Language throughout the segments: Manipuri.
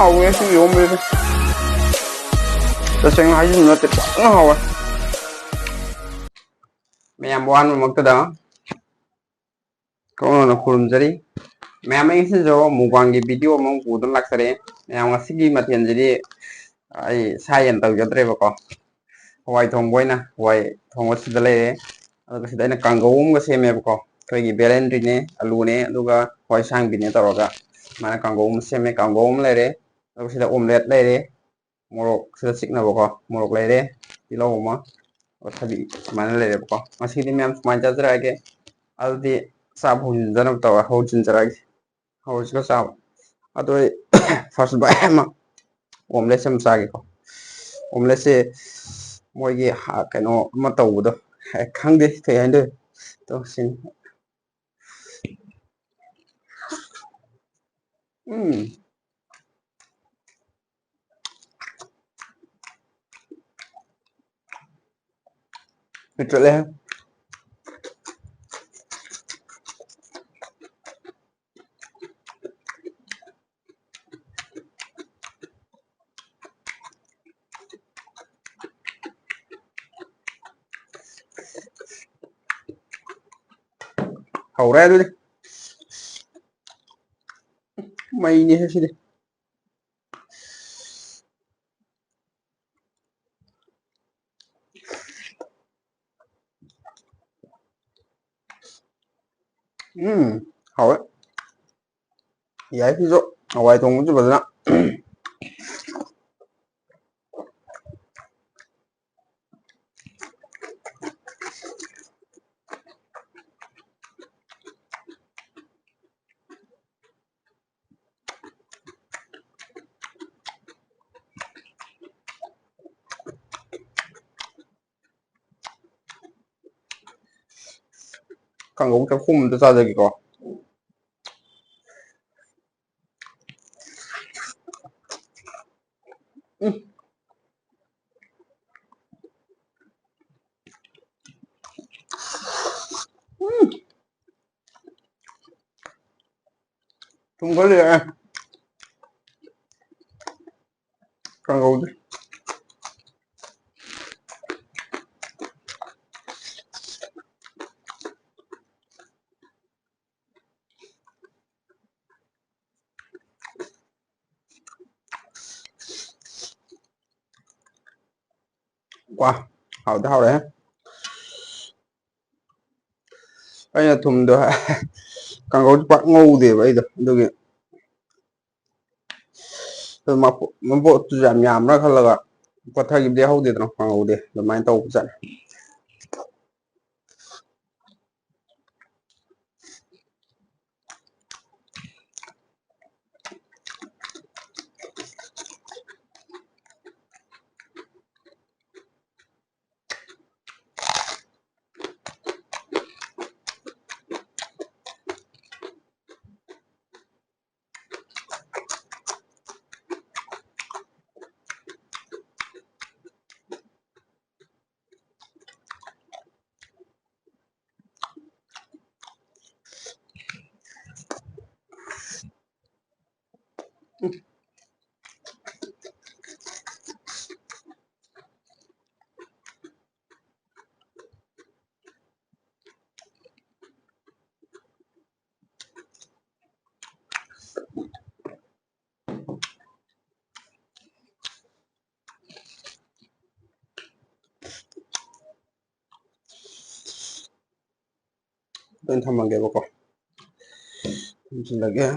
하고요. 지금 요물에서. tsenga hajin no te pang hawa meyam wan maktada ko no kurum jari meyam ingsi jo mugwangi video mong budun laksare meyam ngasigi mathen jari ai sayen taw jadre bako hawai thongboina hawai thongwa sida lere aduga sida ina kangawum ga seme bako toigi belendri ne alu ne aduga hawai sangbi ne tawraga mana kangawum seme kangawum lere aduga sida omelette lere morok sida sikna bako morok lere tilo ma wasabi mana lere bako masidi mem smai jazra ge aldi sab hun janam tawa ho jin jara ge ho jika sab adoi first ba ma omelette sam sa ge ko omelette se moi ge ha kaino ma tawdo khangde thai hande to sin Betul. Hầu ra luôn đi mày như thế gì đi hầu ấy vậy ví dụ hầu ai tung chứ mà càng cũng trong khung tôi sao được có không có gì càng cũng quá hầu đấy anh là thùng đó càng có bạn ngu thì vậy được được rồi mà bộ giảm nhảm nó không là có thay cái hậu thì nó càng ngu đi rồi mai tàu giận bên thăm bằng cái bọc là cái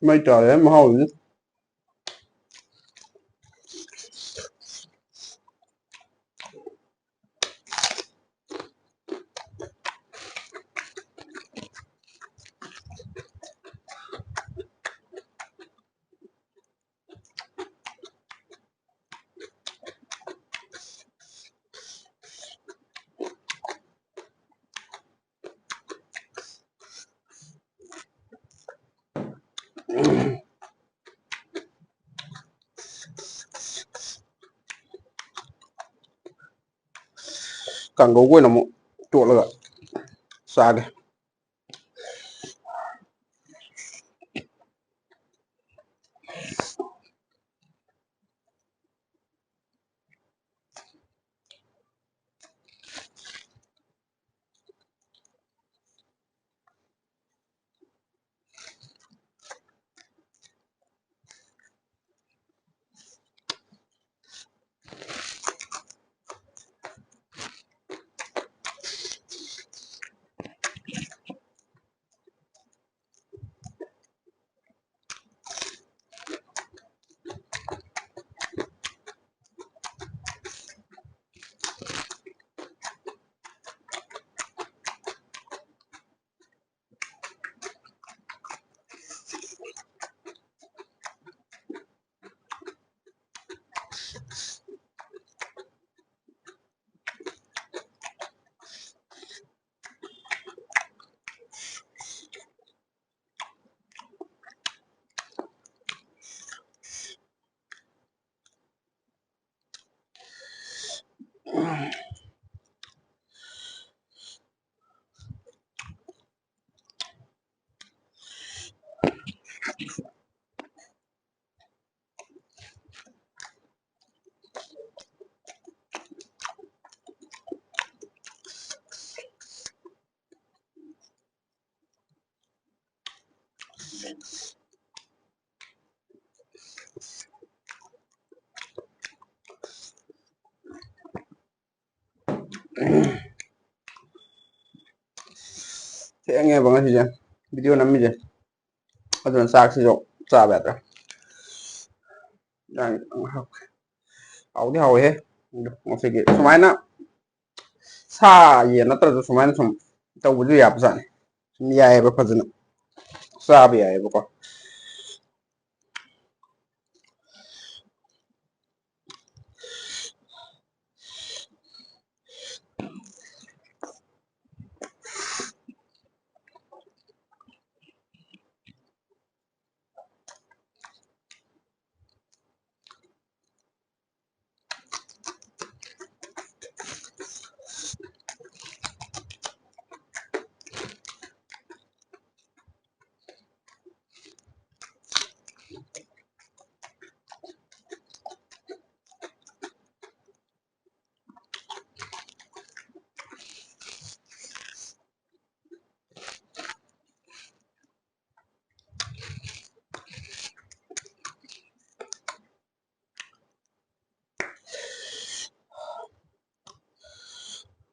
Mây trời em hầu chứ. Kanggo gue namo chuột là xa kìa. Thế nghe bằng cái gì video nắm gì aduna saksijo saabedra đang học áo thì hầu hết masih sumana sa ye na tra sumana sum tawuju ya psan ya e ba fazna sabi ya e ba ko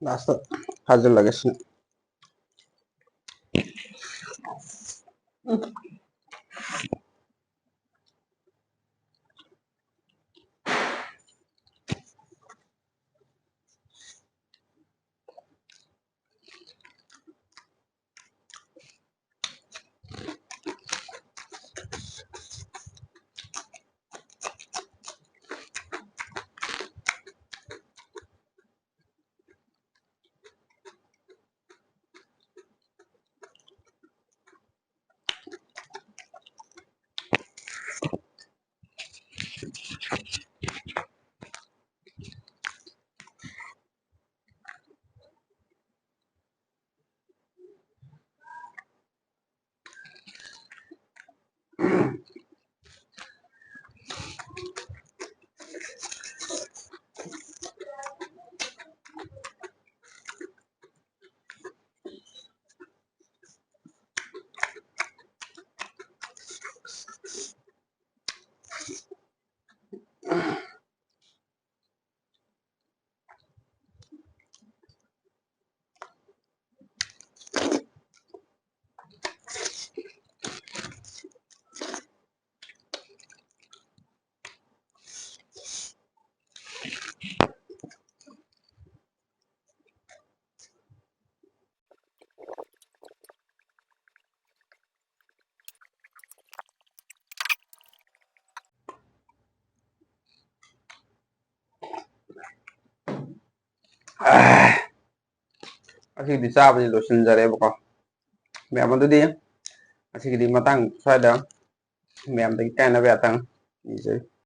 last hazır lagasın ꯑꯁꯤꯒꯤꯗꯤ ꯆꯥꯕꯁꯤ ꯂꯣꯏꯁꯤꯟꯖꯔꯦꯕꯀꯣ ꯃꯌꯥꯝ ꯑꯗꯨꯗꯤ ꯑꯁꯤꯒꯤꯗꯤ ꯃꯇꯥꯡ ꯁ꯭ꯋꯥꯏꯗ ꯃꯌꯥꯝꯗꯒꯤ ꯀꯥꯏꯅꯕ ꯌꯥꯇꯪ ꯅꯤꯖꯔꯤ